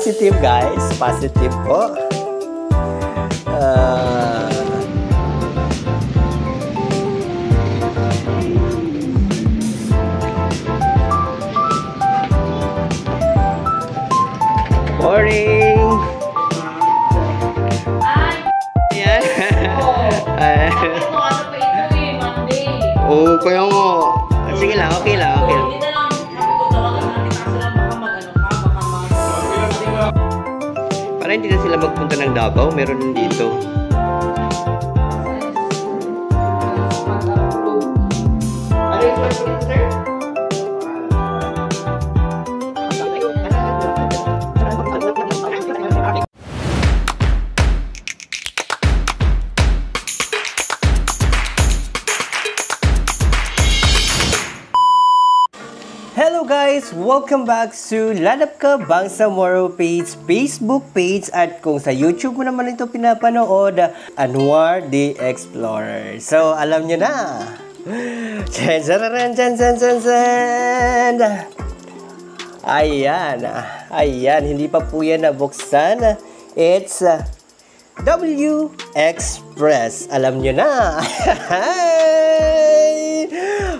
Positive guys, positive po. Morning! Yan. Oo, kaya nga. Sige lang, okay lang, okay lang. Para hindi na sila magpunta ng Davao, meron din dito. Ano yung first week, sir? Hello guys! Welcome back to Lalap Ka Bangsamoro page, Facebook page, at kung sa YouTube mo naman ito pinapanood, Anwar the Explorer. So, alam nyo na! Ayan, hindi pa po yan nabuksan. It's W Express. Alam nyo na!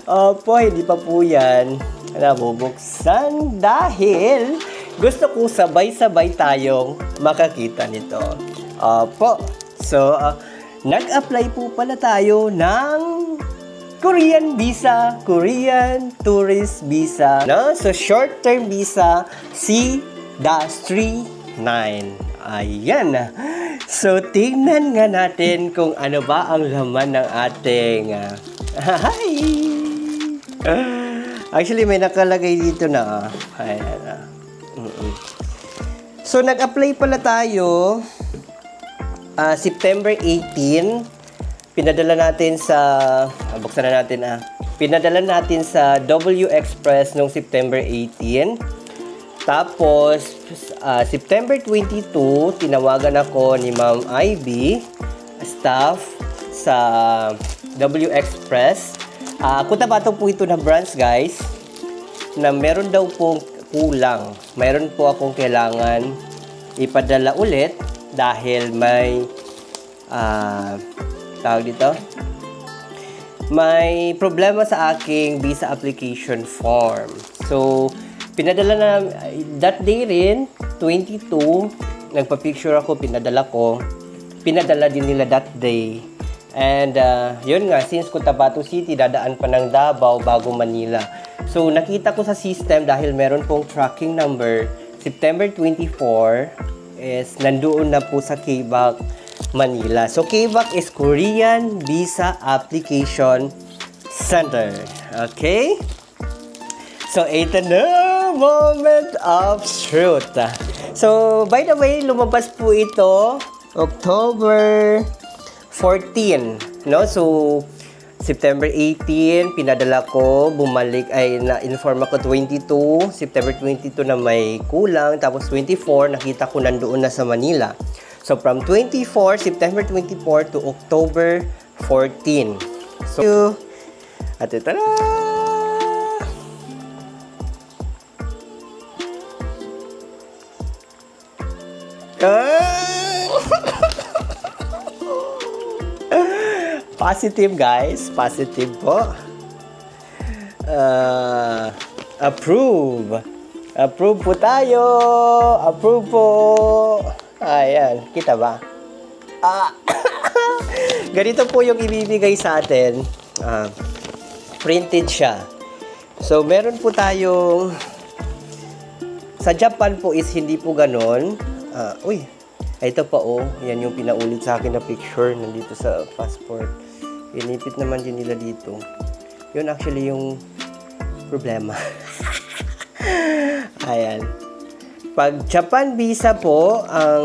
Opo, hindi pa po yan nabubuksan dahil gusto kong sabay-sabay tayong makakita nito. Opo. So, nag-apply po pala tayo ng Korean visa, Korean tourist visa, no? So, short-term visa C-39. Ayan. So, tingnan nga natin kung ano ba ang laman ng ating actually, may nakalagay dito na. Ayan. So, nag-apply pala tayo September 18. Pinadala natin sa buksan na natin pinadala natin sa W Express noong September 18. Tapos, September 22, tinawagan ako ni Ma'am Ivy, staff sa W Express. Cotabato po ito na branch guys, na meron daw pong kulang. Meron po akong kailangan ipadala ulit dahil may tawag dito, may problema sa aking visa application form. So, pinadala na that day rin, 22, nagpa-picture ako, pinadala ko. Pinadala din nila that day. And yun nga, since Cotabato City, dadaan pa ng Davao bago Manila. So, nakita ko sa system dahil meron pong tracking number, September 24 is nandoon na po sa KBAC, Manila. So, KBAC is Korean Visa Application Center. Okay? So, ito na, moment of truth. So, by the way, lumabas po ito October 14, no? So, September 18, pinadala ko, bumalik, ay na-inform ako 22, September 22 na may kulang, tapos 24, nakita ko nandoon na sa Manila. So, from 24, September 24 to October 14. So, at ito na! Positive guys, positive po. Approve. Approve po tayo. Approve po. Ayan, kita ba? Ganito po yung ibibigay sa atin. Printed siya. So, meron po tayong sa Japan po is hindi po ganon. Ito pa yan yung pinaulit sa akin na picture nandito sa passport. Inipit naman din nila dito. Yun actually yung problema. Ayan. Pag Japan visa po, ang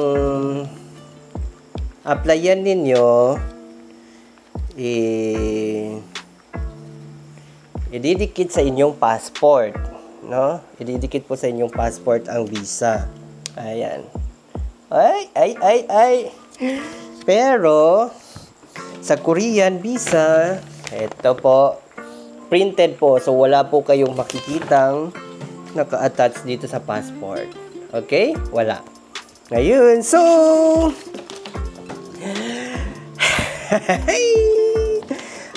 applyan ninyo, ididikit sa inyong passport. No? Ididikit po sa inyong passport ang visa. Ayan. Ay. Pero, sa Korean visa, ito po, printed po. So, wala po kayong makikitang naka-attach dito sa passport. Okay? Wala. Ngayon, so...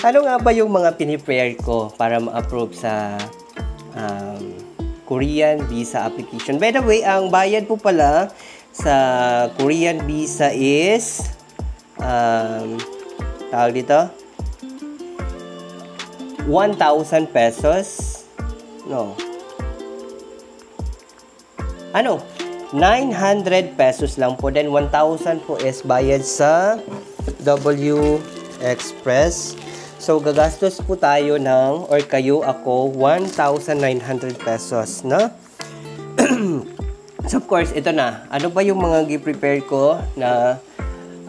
ano nga ba yung mga piniprepare ko para ma-approve sa Korean visa application? By the way, ang bayad po pala sa Korean visa is tawag dito 1,000 pesos. No. 900 pesos lang po. Then 1,000 po is bayad sa W Express. So gagastos po tayo ng, or kayo, ako, 1,900 pesos, no? So of course, ito na. Ano ba yung mga gi-prepare ko na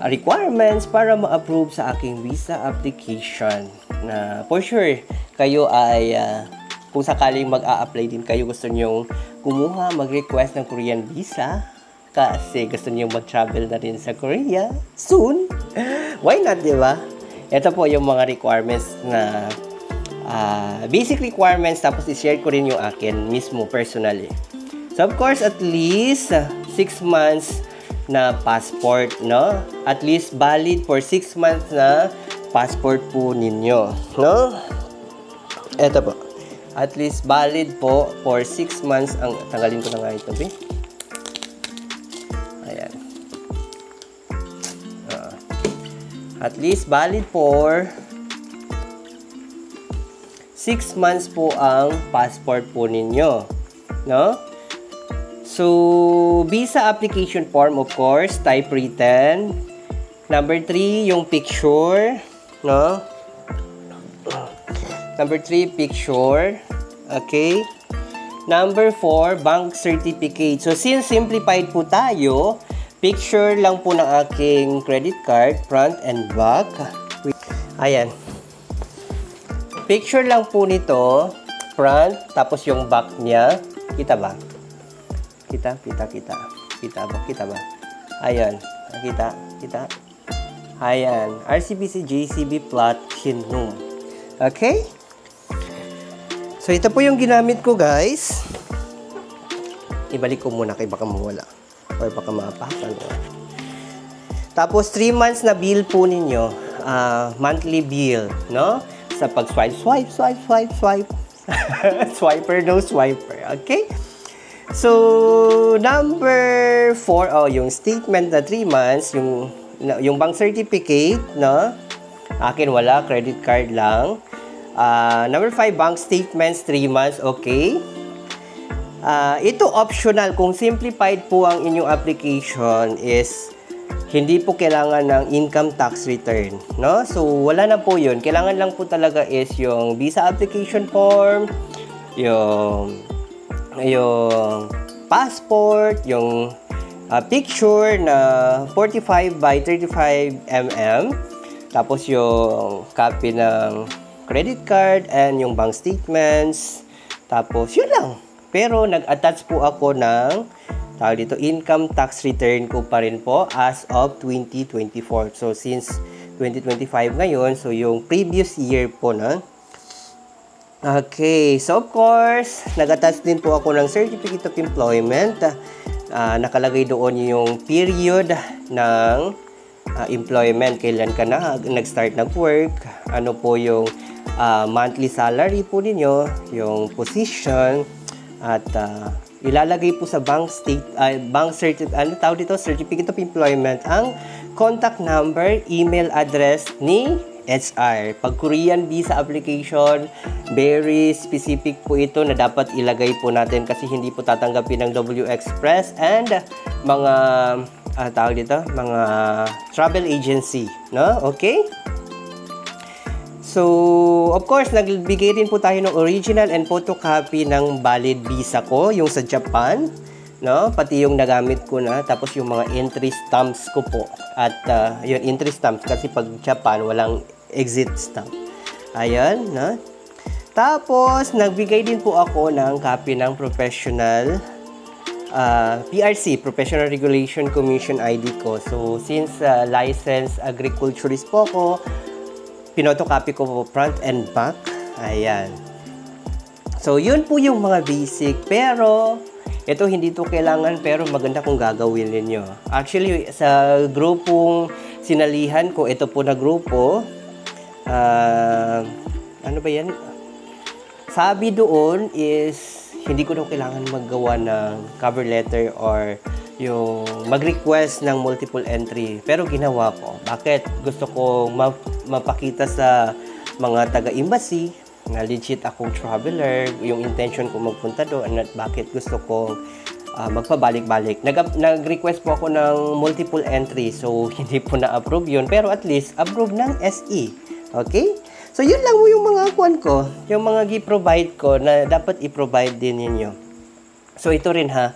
requirements para ma-approve sa aking visa application? Na for sure, kayo ay kung sakaling mag-a-apply din kayo, gusto nyong kumuha, mag-request ng Korean visa kasi gusto nyong mag-travel na rin sa Korea soon. Why not, di ba? Ito po yung mga requirements na basic requirements, tapos i-share ko rin yung akin mismo personally. So of course, at least 6 months na passport, no? At least valid for 6 months na passport po ninyo, no? Ito po. At least valid po for 6 months ang tanggalin ko na nga ito, ayan. At least valid for 6 months po ang passport po ninyo, no? So, visa application form, of course, typewritten. Number 3, yung picture, no? Number 3, picture. Okay. Number 4, bank certificate. So, since simplified po tayo, picture lang po ng aking credit card, front and back. Ayan. Picture lang po nito, front, tapos yung back niya. Kita ba? Kita ba? Ayan. Kita. Ayan. RCBC JCB Platinum. Okay? So, ito po yung ginamit ko, guys. Ibalik ko muna kay baka mawala. Or baka maapakan. Tapos, 3 months na bill po ninyo. Monthly bill, no? Sa pag-swipe. Swiper, no swiper. Okay? So, number 4, yung statement na 3 months, yung bank certificate, no? Akin wala, credit card lang. Number 5, bank statements, 3 months, okay. Ito optional. Kung simplified po ang inyong application is hindi po kailangan ng income tax return, no? So, wala na po yun. Kailangan lang po talaga is yung visa application form, yung passport, yung picture na 45 by 35 mm, tapos yung copy ng credit card and yung bank statements, tapos yun lang. Pero nag-attach po ako ng income tax return ko pa rin po as of 2024. So since 2025 ngayon, so yung previous year po na. Okay, so of course, nag-attach din po ako ng Certificate of Employment. Nakalagay doon yung period ng employment, kailan ka na nag-start ng-work, ano po yung monthly salary po ninyo, yung position, at ilalagay po sa Certificate of Employment ang contact number, email address ni HR. Pag Korean visa application, very specific po ito na dapat ilagay po natin kasi hindi po tatanggapin ng W Express and mga mga travel agency, no? Okay? So, of course, nagbigay din po tayo ng original and photocopy ng valid visa ko, yung sa Japan, no? Pati yung nagamit ko na, tapos yung mga entry stamps ko po. At yun, entry stamps kasi pag Japan, walang exit stamp. Ayan, no? Tapos, nagbigay din po ako ng copy ng professional PRC, Professional Regulation Commission ID ko. So, since licensed agriculturist po ako, pinotocopy ko po front and back. Ayan. So, yun po yung mga basic. Pero, Ito hindi to kailangan pero maganda kung gagawin ninyo. Actually, sa grupong sinalihan ko, ito po na grupo, ano ba yan? Sabi doon is, hindi ko daw kailangan maggawa ng cover letter or yung mag-request ng multiple entry. Pero ginawa ko. Bakit? Gusto ko mapakita sa mga taga-embassy na legit akong traveler, yung intention ko magpunta doon at bakit gusto ko magpabalik-balik. Nag-request po ako ng multiple entry, so hindi po na-approve yun, pero at least approve ng SE. Okay? So yun lang mo yung mga kwan ko, yung mga gi-provide ko na dapat i-provide din ninyo. So ito rin ha,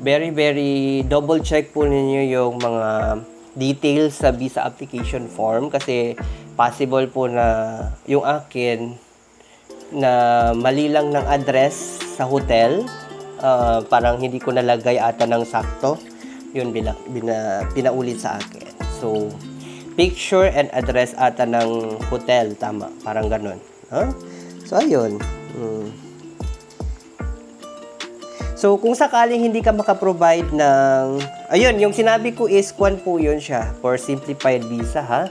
very double check po ninyo yung mga details sa visa application form kasi possible po na yung akin na mali lang ng address sa hotel, parang hindi ko nalagay ata ng sakto, yun pinaulit sa akin. So picture and address ata ng hotel, tama, parang ganun. So ayun. So kung sakaling hindi ka makaprovide ng, ayun, yung sinabi ko is kwan po yun siya for simplified visa ha.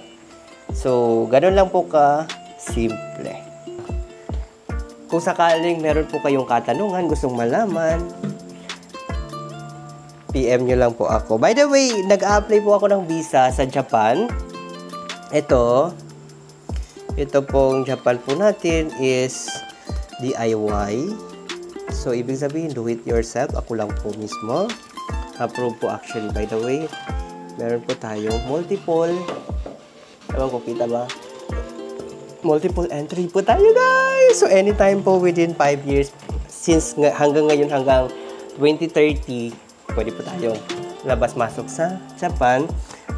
So, ganun lang po ka simple. Kung sakaling meron po kayong katanungan, gustong malaman, PM nyo lang po ako. By the way, nag-apply po ako ng visa sa Japan. Ito pong Japan po natin is DIY. So, ibig sabihin, do it yourself. Ako lang po mismo. Approve po actually, by the way. Meron po tayong multiple. Ewan ko, kita ba? Multiple entry po tayo, guys! So, anytime po within 5 years, since hanggang ngayon, hanggang 2030, pwede po tayong labas-masok sa Japan.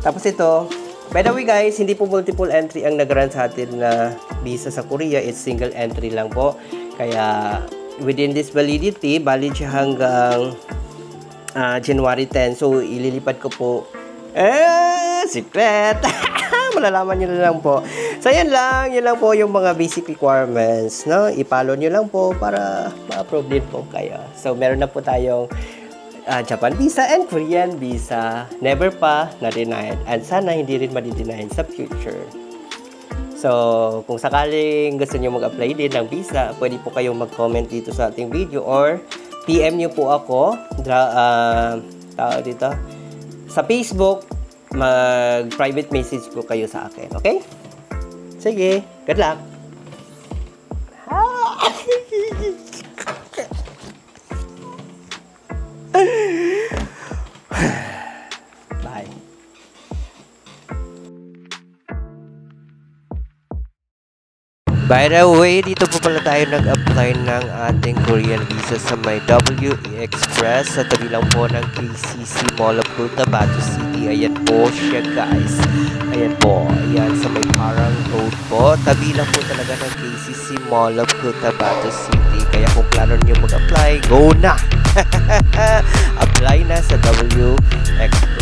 Tapos ito, by the way, guys, hindi po multiple entry ang nag-run sa atin na visa sa Korea. It's single entry lang po. Kaya, within this validity, valid siya hanggang January 10. So, ililipat ko po. Secret! Malalaman nyo na lang po. So, yan lang po yung mga basic requirements, no? I-follow nyo lang po para ma-approve din po kayo. So, meron na po tayong Japan visa and Korean visa. Never pa na-denied. And sana hindi rin ma-denied sa future. So, kung sakaling gusto nyo mag-apply din ng visa, pwede po kayong mag-comment dito sa ating video or PM nyo po ako dito sa Facebook. Mag-private message po kayo sa akin, okay? Sige, good luck! Bye! By the way, dito po pala tayo nag-apply ng ating Korean visa sa may WE Express sa tabi lang po ng KCC Mall of Cotabato City. Ayan po siya, guys. Ayan po. Ayan sa may Parang Road po. Tabi lang po talaga ng KCC Mall of Cotabato City. Kaya kung plano nyo mag-apply, go na! Apply na sa WE Express.